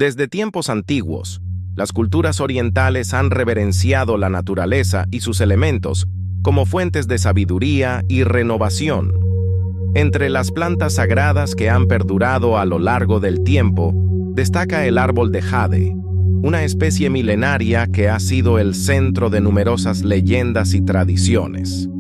Desde tiempos antiguos, las culturas orientales han reverenciado la naturaleza y sus elementos como fuentes de sabiduría y renovación. Entre las plantas sagradas que han perdurado a lo largo del tiempo, destaca el árbol de jade, una especie milenaria que ha sido el centro de numerosas leyendas y tradiciones.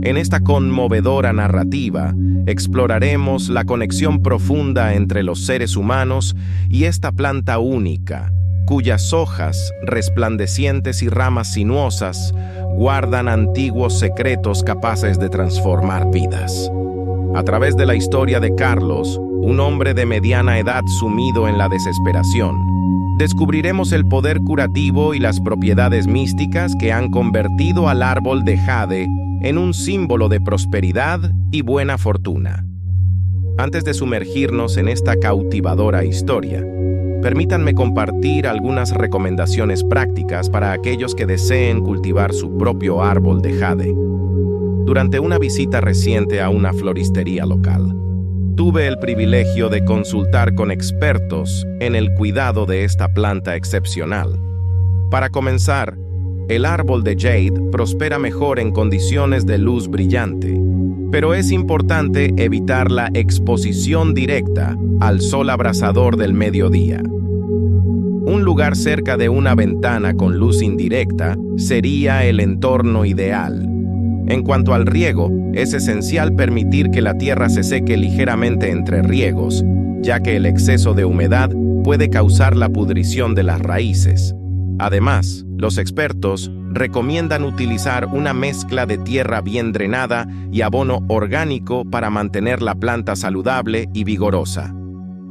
En esta conmovedora narrativa, exploraremos la conexión profunda entre los seres humanos y esta planta única, cuyas hojas, resplandecientes y ramas sinuosas, guardan antiguos secretos capaces de transformar vidas. A través de la historia de Carlos, un hombre de mediana edad sumido en la desesperación, descubriremos el poder curativo y las propiedades místicas que han convertido al árbol de jade en un símbolo de prosperidad y buena fortuna. Antes de sumergirnos en esta cautivadora historia, permítanme compartir algunas recomendaciones prácticas para aquellos que deseen cultivar su propio árbol de jade. Durante una visita reciente a una floristería local, tuve el privilegio de consultar con expertos en el cuidado de esta planta excepcional. Para comenzar, el árbol de jade prospera mejor en condiciones de luz brillante, pero es importante evitar la exposición directa al sol abrasador del mediodía. Un lugar cerca de una ventana con luz indirecta sería el entorno ideal. En cuanto al riego, es esencial permitir que la tierra se seque ligeramente entre riegos, ya que el exceso de humedad puede causar la pudrición de las raíces. Además, los expertos recomiendan utilizar una mezcla de tierra bien drenada y abono orgánico para mantener la planta saludable y vigorosa.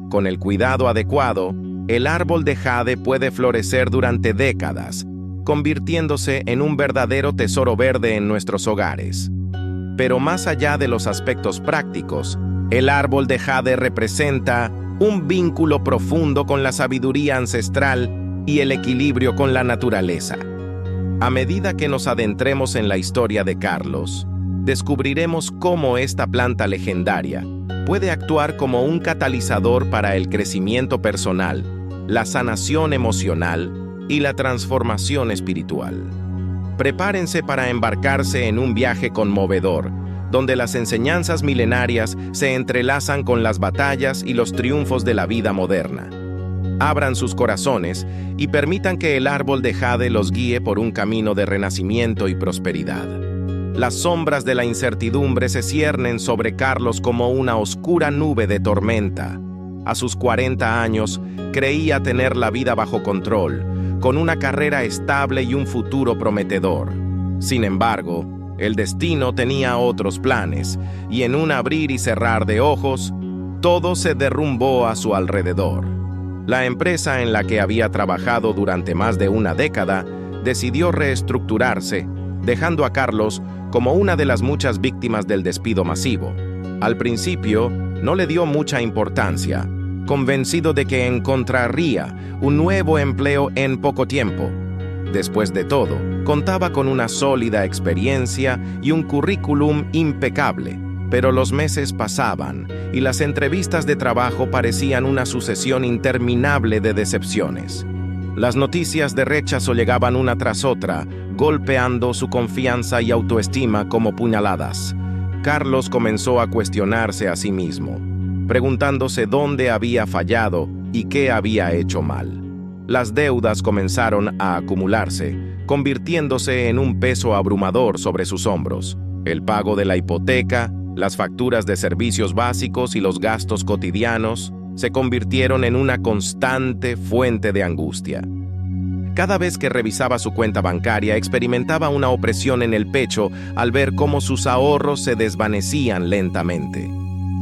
Con el cuidado adecuado, el árbol de jade puede florecer durante décadas, convirtiéndose en un verdadero tesoro verde en nuestros hogares. Pero más allá de los aspectos prácticos, el árbol de jade representa un vínculo profundo con la sabiduría ancestral y el equilibrio con la naturaleza. A medida que nos adentremos en la historia de Carlos, descubriremos cómo esta planta legendaria puede actuar como un catalizador para el crecimiento personal, la sanación emocional y la transformación espiritual. Prepárense para embarcarse en un viaje conmovedor, donde las enseñanzas milenarias se entrelazan con las batallas y los triunfos de la vida moderna. Abran sus corazones y permitan que el árbol de jade los guíe por un camino de renacimiento y prosperidad. Las sombras de la incertidumbre se ciernen sobre Carlos como una oscura nube de tormenta. A sus 40 años, creía tener la vida bajo control, con una carrera estable y un futuro prometedor. Sin embargo, el destino tenía otros planes, y en un abrir y cerrar de ojos, todo se derrumbó a su alrededor. La empresa en la que había trabajado durante más de una década decidió reestructurarse, dejando a Carlos como una de las muchas víctimas del despido masivo. Al principio, no le dio mucha importancia, convencido de que encontraría un nuevo empleo en poco tiempo. Después de todo, contaba con una sólida experiencia y un currículum impecable, pero los meses pasaban y las entrevistas de trabajo parecían una sucesión interminable de decepciones. Las noticias de rechazo llegaban una tras otra, golpeando su confianza y autoestima como puñaladas. Carlos comenzó a cuestionarse a sí mismo, preguntándose dónde había fallado y qué había hecho mal. Las deudas comenzaron a acumularse, convirtiéndose en un peso abrumador sobre sus hombros. El pago de la hipoteca, las facturas de servicios básicos y los gastos cotidianos se convirtieron en una constante fuente de angustia. Cada vez que revisaba su cuenta bancaria, experimentaba una opresión en el pecho al ver cómo sus ahorros se desvanecían lentamente.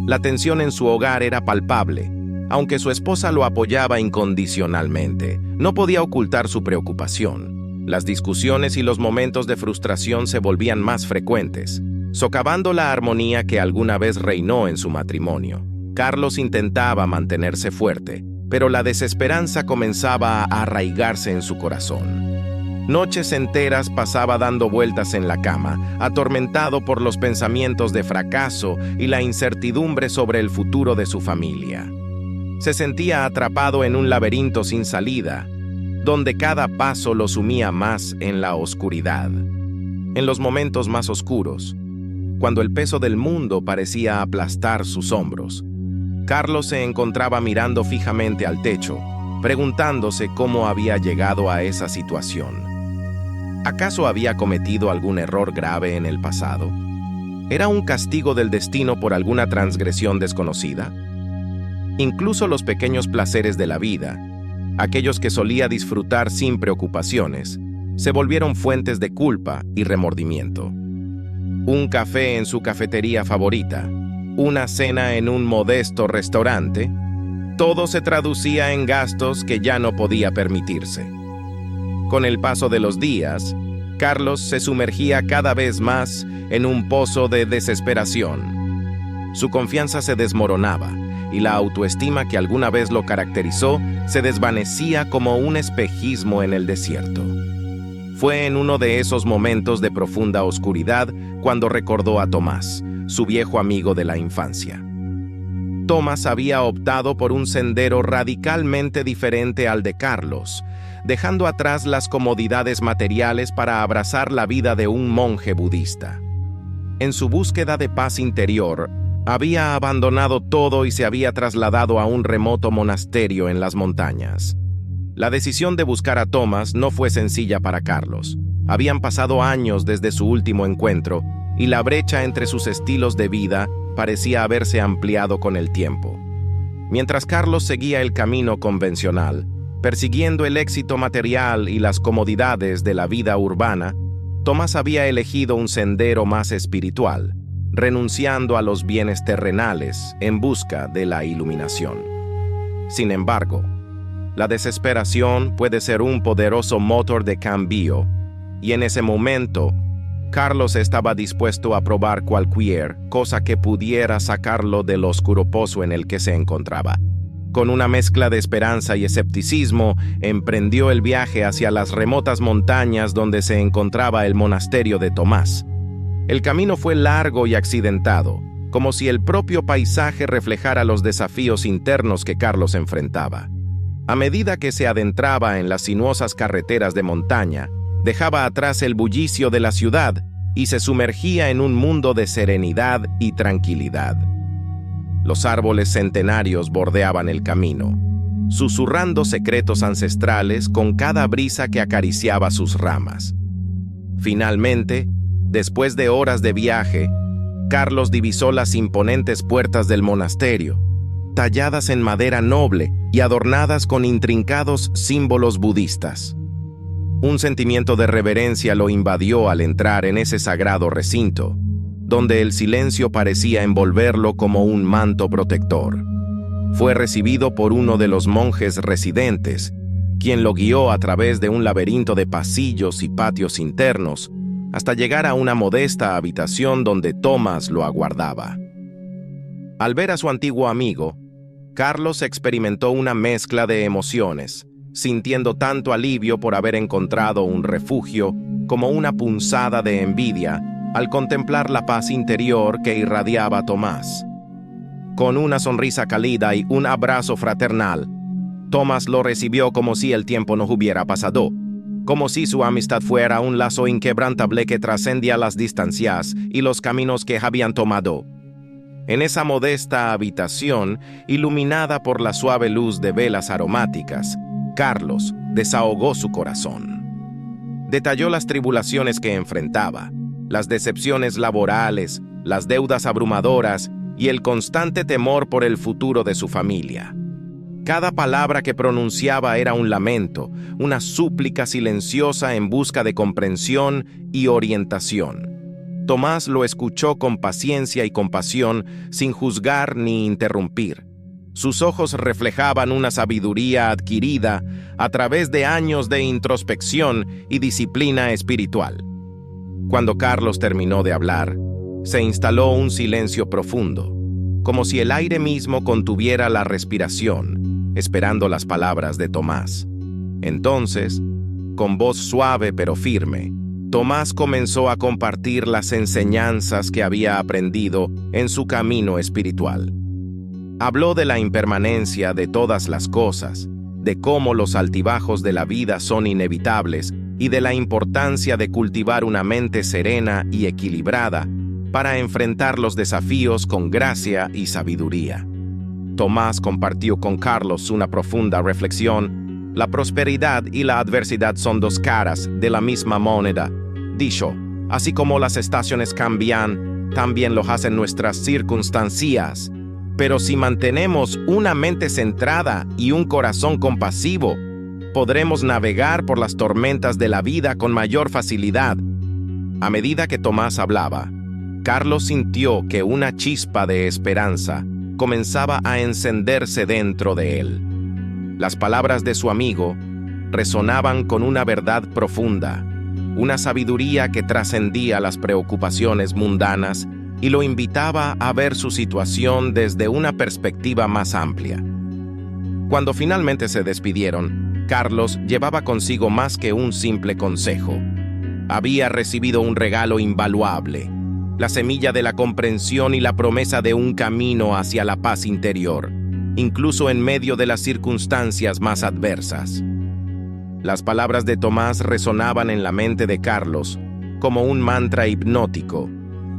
La tensión en su hogar era palpable. Aunque su esposa lo apoyaba incondicionalmente, no podía ocultar su preocupación. Las discusiones y los momentos de frustración se volvían más frecuentes, socavando la armonía que alguna vez reinó en su matrimonio. Carlos intentaba mantenerse fuerte, pero la desesperanza comenzaba a arraigarse en su corazón. Noches enteras pasaba dando vueltas en la cama, atormentado por los pensamientos de fracaso y la incertidumbre sobre el futuro de su familia. Se sentía atrapado en un laberinto sin salida, donde cada paso lo sumía más en la oscuridad. En los momentos más oscuros, cuando el peso del mundo parecía aplastar sus hombros, Carlos se encontraba mirando fijamente al techo, preguntándose cómo había llegado a esa situación. ¿Acaso había cometido algún error grave en el pasado? ¿Era un castigo del destino por alguna transgresión desconocida? Incluso los pequeños placeres de la vida, aquellos que solía disfrutar sin preocupaciones, se volvieron fuentes de culpa y remordimiento. Un café en su cafetería favorita, una cena en un modesto restaurante, todo se traducía en gastos que ya no podía permitirse. Con el paso de los días, Carlos se sumergía cada vez más en un pozo de desesperación. Su confianza se desmoronaba y la autoestima que alguna vez lo caracterizó se desvanecía como un espejismo en el desierto. Fue en uno de esos momentos de profunda oscuridad cuando recordó a Tomás, su viejo amigo de la infancia. Tomás había optado por un sendero radicalmente diferente al de Carlos, dejando atrás las comodidades materiales para abrazar la vida de un monje budista. En su búsqueda de paz interior, había abandonado todo y se había trasladado a un remoto monasterio en las montañas. La decisión de buscar a Tomás no fue sencilla para Carlos. Habían pasado años desde su último encuentro y la brecha entre sus estilos de vida parecía haberse ampliado con el tiempo. Mientras Carlos seguía el camino convencional, persiguiendo el éxito material y las comodidades de la vida urbana, Tomás había elegido un sendero más espiritual, renunciando a los bienes terrenales en busca de la iluminación. Sin embargo, la desesperación puede ser un poderoso motor de cambio, y en ese momento, Carlos estaba dispuesto a probar cualquier cosa que pudiera sacarlo del oscuro pozo en el que se encontraba. Con una mezcla de esperanza y escepticismo, emprendió el viaje hacia las remotas montañas donde se encontraba el monasterio de Tomás. El camino fue largo y accidentado, como si el propio paisaje reflejara los desafíos internos que Carlos enfrentaba. A medida que se adentraba en las sinuosas carreteras de montaña, dejaba atrás el bullicio de la ciudad y se sumergía en un mundo de serenidad y tranquilidad. Los árboles centenarios bordeaban el camino, susurrando secretos ancestrales con cada brisa que acariciaba sus ramas. Finalmente, después de horas de viaje, Carlos divisó las imponentes puertas del monasterio, talladas en madera noble y adornadas con intrincados símbolos budistas. Un sentimiento de reverencia lo invadió al entrar en ese sagrado recinto, donde el silencio parecía envolverlo como un manto protector. Fue recibido por uno de los monjes residentes, quien lo guió a través de un laberinto de pasillos y patios internos, hasta llegar a una modesta habitación donde Tomás lo aguardaba. Al ver a su antiguo amigo, Carlos experimentó una mezcla de emociones, sintiendo tanto alivio por haber encontrado un refugio como una punzada de envidia al contemplar la paz interior que irradiaba Tomás. Con una sonrisa cálida y un abrazo fraternal, Tomás lo recibió como si el tiempo no hubiera pasado, como si su amistad fuera un lazo inquebrantable que trascendía las distancias y los caminos que habían tomado. En esa modesta habitación, iluminada por la suave luz de velas aromáticas, Carlos desahogó su corazón. Detalló las tribulaciones que enfrentaba, las decepciones laborales, las deudas abrumadoras y el constante temor por el futuro de su familia. Cada palabra que pronunciaba era un lamento, una súplica silenciosa en busca de comprensión y orientación. Tomás lo escuchó con paciencia y compasión, sin juzgar ni interrumpir. Sus ojos reflejaban una sabiduría adquirida a través de años de introspección y disciplina espiritual. Cuando Carlos terminó de hablar, se instaló un silencio profundo, como si el aire mismo contuviera la respiración, esperando las palabras de Tomás. Entonces, con voz suave pero firme, Tomás comenzó a compartir las enseñanzas que había aprendido en su camino espiritual. Habló de la impermanencia de todas las cosas, de cómo los altibajos de la vida son inevitables y de la importancia de cultivar una mente serena y equilibrada para enfrentar los desafíos con gracia y sabiduría. Tomás compartió con Carlos una profunda reflexión. La prosperidad y la adversidad son dos caras de la misma moneda. Dicho, así como las estaciones cambian, también lo hacen nuestras circunstancias. Pero si mantenemos una mente centrada y un corazón compasivo, podremos navegar por las tormentas de la vida con mayor facilidad. A medida que Tomás hablaba, Carlos sintió que una chispa de esperanza comenzaba a encenderse dentro de él. Las palabras de su amigo resonaban con una verdad profunda, una sabiduría que trascendía las preocupaciones mundanas y lo invitaba a ver su situación desde una perspectiva más amplia. Cuando finalmente se despidieron, Carlos llevaba consigo más que un simple consejo. Había recibido un regalo invaluable, la semilla de la comprensión y la promesa de un camino hacia la paz interior, incluso en medio de las circunstancias más adversas. Las palabras de Tomás resonaban en la mente de Carlos como un mantra hipnótico,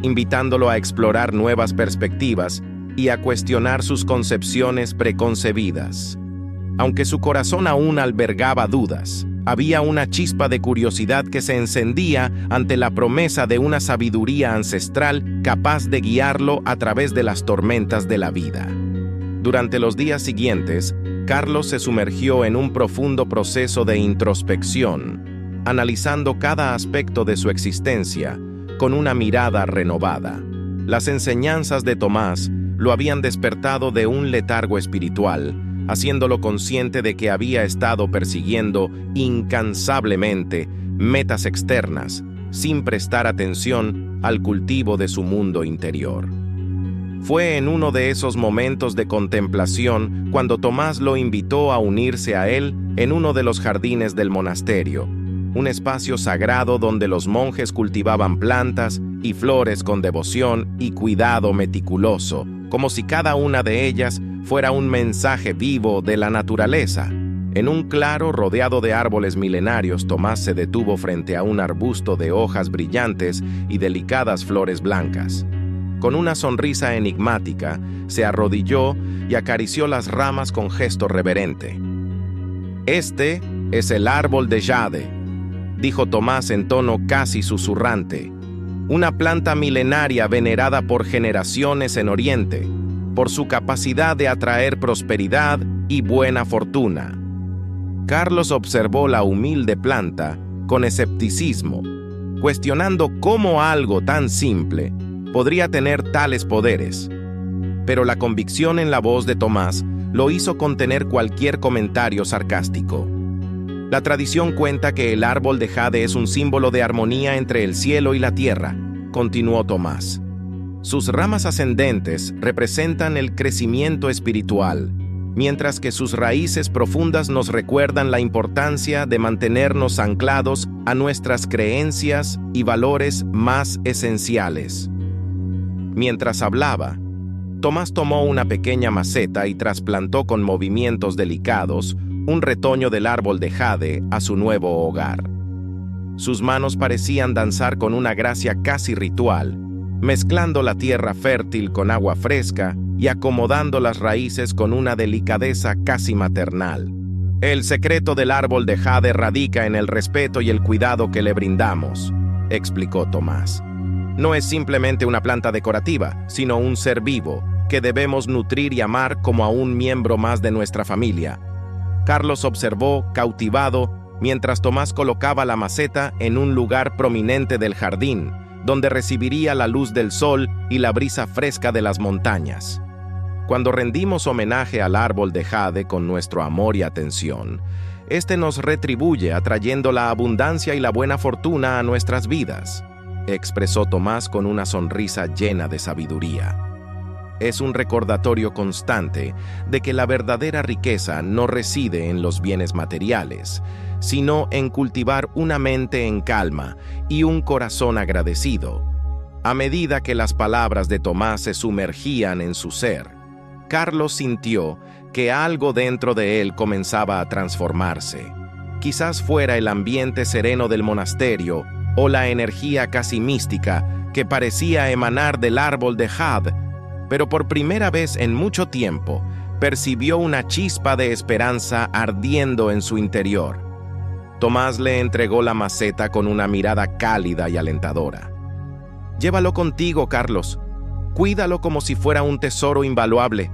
invitándolo a explorar nuevas perspectivas y a cuestionar sus concepciones preconcebidas. Aunque su corazón aún albergaba dudas, había una chispa de curiosidad que se encendía ante la promesa de una sabiduría ancestral capaz de guiarlo a través de las tormentas de la vida. Durante los días siguientes, Carlos se sumergió en un profundo proceso de introspección, analizando cada aspecto de su existencia con una mirada renovada. Las enseñanzas de Tomás lo habían despertado de un letargo espiritual, haciéndolo consciente de que había estado persiguiendo incansablemente metas externas, sin prestar atención al cultivo de su mundo interior. Fue en uno de esos momentos de contemplación cuando Tomás lo invitó a unirse a él en uno de los jardines del monasterio, un espacio sagrado donde los monjes cultivaban plantas y flores con devoción y cuidado meticuloso, como si cada una de ellas fuera un mensaje vivo de la naturaleza. En un claro rodeado de árboles milenarios, Tomás se detuvo frente a un arbusto de hojas brillantes y delicadas flores blancas. Con una sonrisa enigmática, se arrodilló y acarició las ramas con gesto reverente. «Este es el árbol de jade», dijo Tomás en tono casi susurrante, «una planta milenaria venerada por generaciones en Oriente, por su capacidad de atraer prosperidad y buena fortuna». Carlos observó la humilde planta con escepticismo, cuestionando cómo algo tan simple podría tener tales poderes. Pero la convicción en la voz de Tomás lo hizo contener cualquier comentario sarcástico. La tradición cuenta que el árbol de jade es un símbolo de armonía entre el cielo y la tierra, continuó Tomás. Sus ramas ascendentes representan el crecimiento espiritual, mientras que sus raíces profundas nos recuerdan la importancia de mantenernos anclados a nuestras creencias y valores más esenciales. Mientras hablaba, Tomás tomó una pequeña maceta y trasplantó con movimientos delicados un retoño del árbol de jade a su nuevo hogar. Sus manos parecían danzar con una gracia casi ritual, mezclando la tierra fértil con agua fresca y acomodando las raíces con una delicadeza casi maternal. El secreto del árbol de jade radica en el respeto y el cuidado que le brindamos, explicó Tomás. No es simplemente una planta decorativa, sino un ser vivo que debemos nutrir y amar como a un miembro más de nuestra familia. Carlos observó, cautivado, mientras Tomás colocaba la maceta en un lugar prominente del jardín, donde recibiría la luz del sol y la brisa fresca de las montañas. Cuando rendimos homenaje al árbol de jade con nuestro amor y atención, este nos retribuye atrayendo la abundancia y la buena fortuna a nuestras vidas, expresó Tomás con una sonrisa llena de sabiduría. Es un recordatorio constante de que la verdadera riqueza no reside en los bienes materiales, sino en cultivar una mente en calma y un corazón agradecido. A medida que las palabras de Tomás se sumergían en su ser, Carlos sintió que algo dentro de él comenzaba a transformarse. Quizás fuera el ambiente sereno del monasterio o la energía casi mística que parecía emanar del árbol de jade, pero por primera vez en mucho tiempo percibió una chispa de esperanza ardiendo en su interior. Tomás le entregó la maceta con una mirada cálida y alentadora. «Llévalo contigo, Carlos. Cuídalo como si fuera un tesoro invaluable,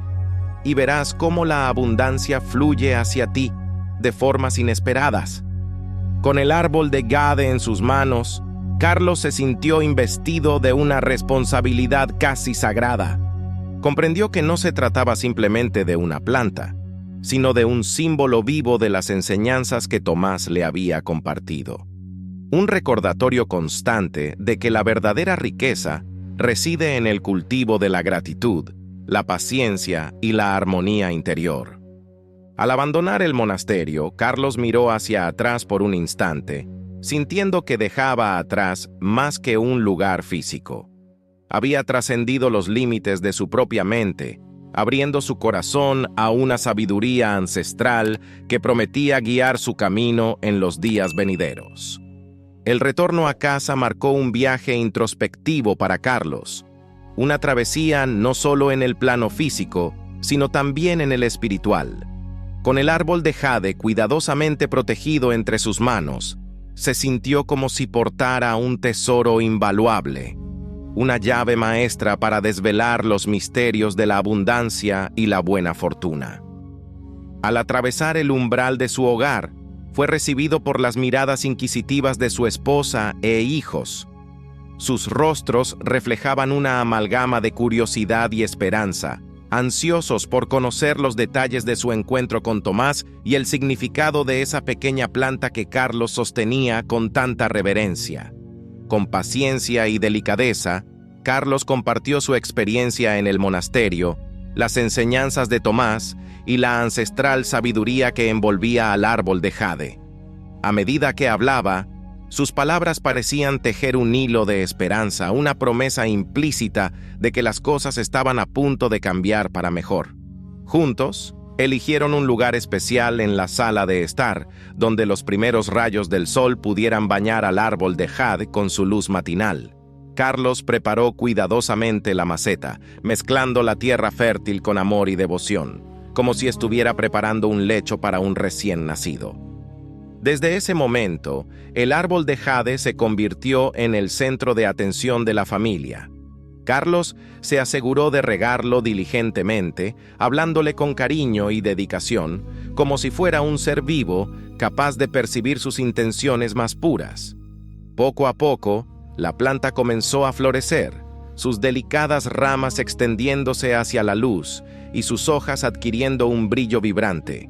y verás cómo la abundancia fluye hacia ti de formas inesperadas». Con el árbol de jade en sus manos, Carlos se sintió investido de una responsabilidad casi sagrada. Comprendió que no se trataba simplemente de una planta, sino de un símbolo vivo de las enseñanzas que Tomás le había compartido. Un recordatorio constante de que la verdadera riqueza reside en el cultivo de la gratitud, la paciencia y la armonía interior. Al abandonar el monasterio, Carlos miró hacia atrás por un instante, sintiendo que dejaba atrás más que un lugar físico. Había trascendido los límites de su propia mente, abriendo su corazón a una sabiduría ancestral que prometía guiar su camino en los días venideros. El retorno a casa marcó un viaje introspectivo para Carlos, una travesía no solo en el plano físico, sino también en el espiritual. Con el árbol de jade cuidadosamente protegido entre sus manos, se sintió como si portara un tesoro invaluable, una llave maestra para desvelar los misterios de la abundancia y la buena fortuna. Al atravesar el umbral de su hogar, fue recibido por las miradas inquisitivas de su esposa e hijos. Sus rostros reflejaban una amalgama de curiosidad y esperanza, ansiosos por conocer los detalles de su encuentro con Tomás y el significado de esa pequeña planta que Carlos sostenía con tanta reverencia. Con paciencia y delicadeza, Carlos compartió su experiencia en el monasterio, las enseñanzas de Tomás y la ancestral sabiduría que envolvía al árbol de jade. A medida que hablaba, sus palabras parecían tejer un hilo de esperanza, una promesa implícita de que las cosas estaban a punto de cambiar para mejor. Juntos, eligieron un lugar especial en la sala de estar, donde los primeros rayos del sol pudieran bañar al árbol de jade con su luz matinal. Carlos preparó cuidadosamente la maceta, mezclando la tierra fértil con amor y devoción, como si estuviera preparando un lecho para un recién nacido. Desde ese momento, el árbol de jade se convirtió en el centro de atención de la familia. Carlos se aseguró de regarlo diligentemente, hablándole con cariño y dedicación, como si fuera un ser vivo capaz de percibir sus intenciones más puras. Poco a poco, la planta comenzó a florecer, sus delicadas ramas extendiéndose hacia la luz y sus hojas adquiriendo un brillo vibrante.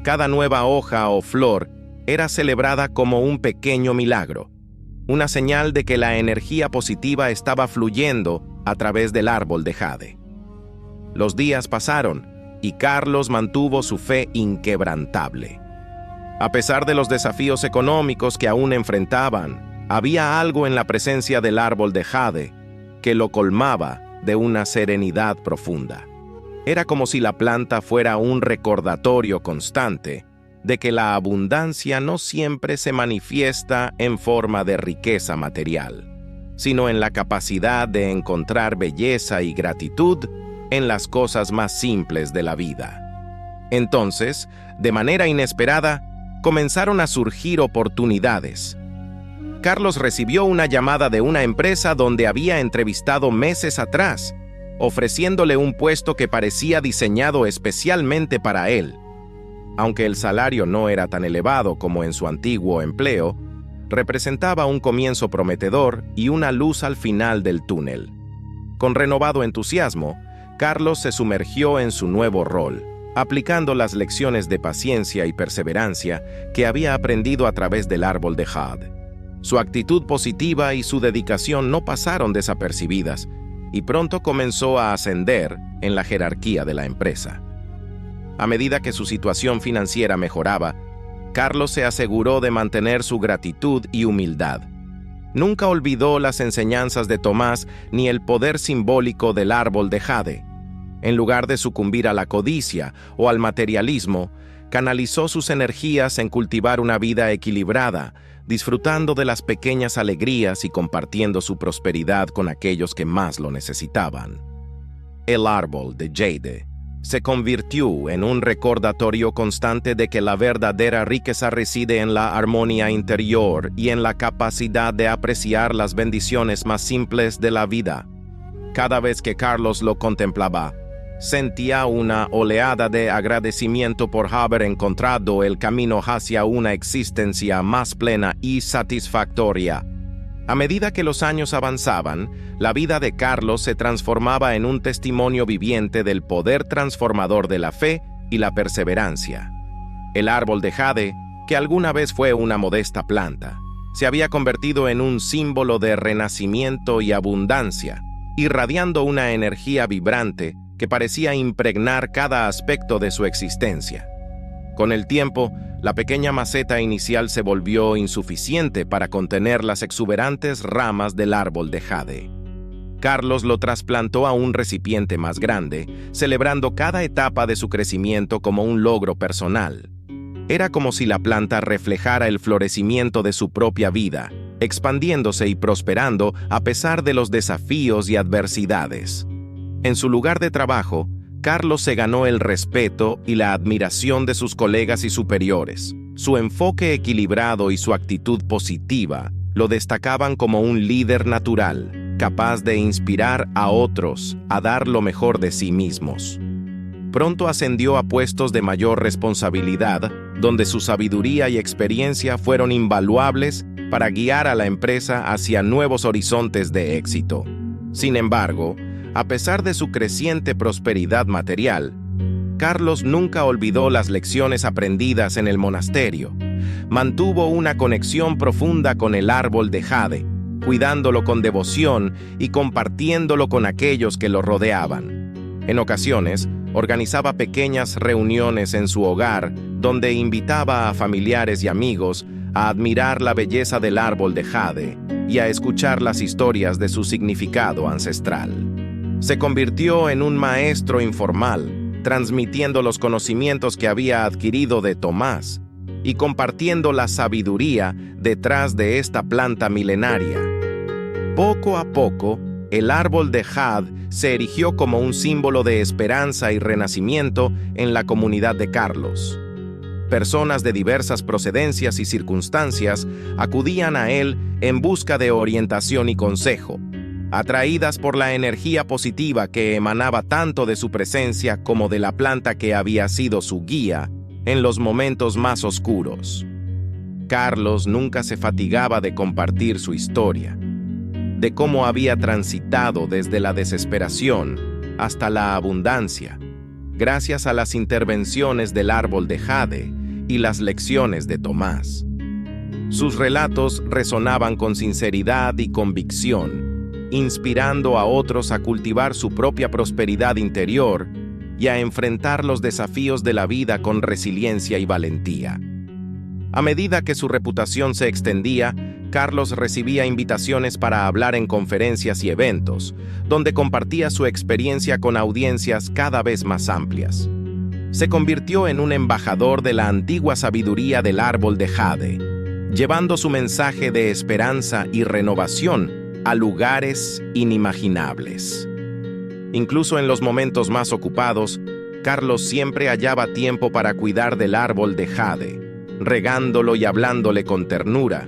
Cada nueva hoja o flor era celebrada como un pequeño milagro, una señal de que la energía positiva estaba fluyendo a través del árbol de jade. Los días pasaron y Carlos mantuvo su fe inquebrantable. A pesar de los desafíos económicos que aún enfrentaban, había algo en la presencia del árbol de jade que lo colmaba de una serenidad profunda. Era como si la planta fuera un recordatorio constante de que la abundancia no siempre se manifiesta en forma de riqueza material, sino en la capacidad de encontrar belleza y gratitud en las cosas más simples de la vida. Entonces, de manera inesperada, comenzaron a surgir oportunidades. Carlos recibió una llamada de una empresa donde había entrevistado meses atrás, ofreciéndole un puesto que parecía diseñado especialmente para él. Aunque el salario no era tan elevado como en su antiguo empleo, representaba un comienzo prometedor y una luz al final del túnel. Con renovado entusiasmo, Carlos se sumergió en su nuevo rol, aplicando las lecciones de paciencia y perseverancia que había aprendido a través del árbol de jade. Su actitud positiva y su dedicación no pasaron desapercibidas, y pronto comenzó a ascender en la jerarquía de la empresa. A medida que su situación financiera mejoraba, Carlos se aseguró de mantener su gratitud y humildad. Nunca olvidó las enseñanzas de Tomás ni el poder simbólico del árbol de jade. En lugar de sucumbir a la codicia o al materialismo, canalizó sus energías en cultivar una vida equilibrada, disfrutando de las pequeñas alegrías y compartiendo su prosperidad con aquellos que más lo necesitaban. El árbol de jade se convirtió en un recordatorio constante de que la verdadera riqueza reside en la armonía interior y en la capacidad de apreciar las bendiciones más simples de la vida. Cada vez que Carlos lo contemplaba, sentía una oleada de agradecimiento por haber encontrado el camino hacia una existencia más plena y satisfactoria. A medida que los años avanzaban, la vida de Carlos se transformaba en un testimonio viviente del poder transformador de la fe y la perseverancia. El árbol de jade, que alguna vez fue una modesta planta, se había convertido en un símbolo de renacimiento y abundancia, irradiando una energía vibrante que parecía impregnar cada aspecto de su existencia. Con el tiempo, la pequeña maceta inicial se volvió insuficiente para contener las exuberantes ramas del árbol de jade. Carlos lo trasplantó a un recipiente más grande, celebrando cada etapa de su crecimiento como un logro personal. Era como si la planta reflejara el florecimiento de su propia vida, expandiéndose y prosperando a pesar de los desafíos y adversidades. En su lugar de trabajo, Carlos se ganó el respeto y la admiración de sus colegas y superiores. Su enfoque equilibrado y su actitud positiva lo destacaban como un líder natural, capaz de inspirar a otros a dar lo mejor de sí mismos. Pronto ascendió a puestos de mayor responsabilidad, donde su sabiduría y experiencia fueron invaluables para guiar a la empresa hacia nuevos horizontes de éxito. Sin embargo, a pesar de su creciente prosperidad material, Carlos nunca olvidó las lecciones aprendidas en el monasterio. Mantuvo una conexión profunda con el árbol de jade, cuidándolo con devoción y compartiéndolo con aquellos que lo rodeaban. En ocasiones, organizaba pequeñas reuniones en su hogar, donde invitaba a familiares y amigos a admirar la belleza del árbol de jade y a escuchar las historias de su significado ancestral. Se convirtió en un maestro informal, transmitiendo los conocimientos que había adquirido de Tomás y compartiendo la sabiduría detrás de esta planta milenaria. Poco a poco, el árbol de jade se erigió como un símbolo de esperanza y renacimiento en la comunidad de Carlos. Personas de diversas procedencias y circunstancias acudían a él en busca de orientación y consejo, atraídas por la energía positiva que emanaba tanto de su presencia como de la planta que había sido su guía en los momentos más oscuros. Carlos nunca se fatigaba de compartir su historia, de cómo había transitado desde la desesperación hasta la abundancia, gracias a las intervenciones del árbol de jade y las lecciones de Tomás. Sus relatos resonaban con sinceridad y convicción, inspirando a otros a cultivar su propia prosperidad interior y a enfrentar los desafíos de la vida con resiliencia y valentía. A medida que su reputación se extendía, Carlos recibía invitaciones para hablar en conferencias y eventos, donde compartía su experiencia con audiencias cada vez más amplias. Se convirtió en un embajador de la antigua sabiduría del árbol de jade, llevando su mensaje de esperanza y renovación a lugares inimaginables. Incluso en los momentos más ocupados, Carlos siempre hallaba tiempo para cuidar del árbol de jade, regándolo y hablándole con ternura,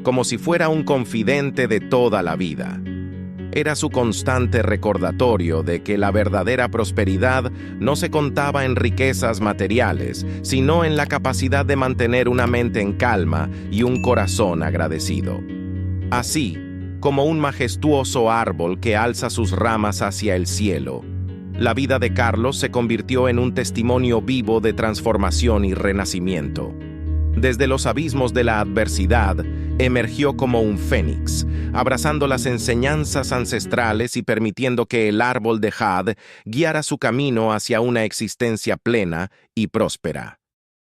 como si fuera un confidente de toda la vida. Era su constante recordatorio de que la verdadera prosperidad no se contaba en riquezas materiales, sino en la capacidad de mantener una mente en calma y un corazón agradecido. Así, como un majestuoso árbol que alza sus ramas hacia el cielo, la vida de Carlos se convirtió en un testimonio vivo de transformación y renacimiento. Desde los abismos de la adversidad, emergió como un fénix, abrazando las enseñanzas ancestrales y permitiendo que el árbol de jade guiara su camino hacia una existencia plena y próspera.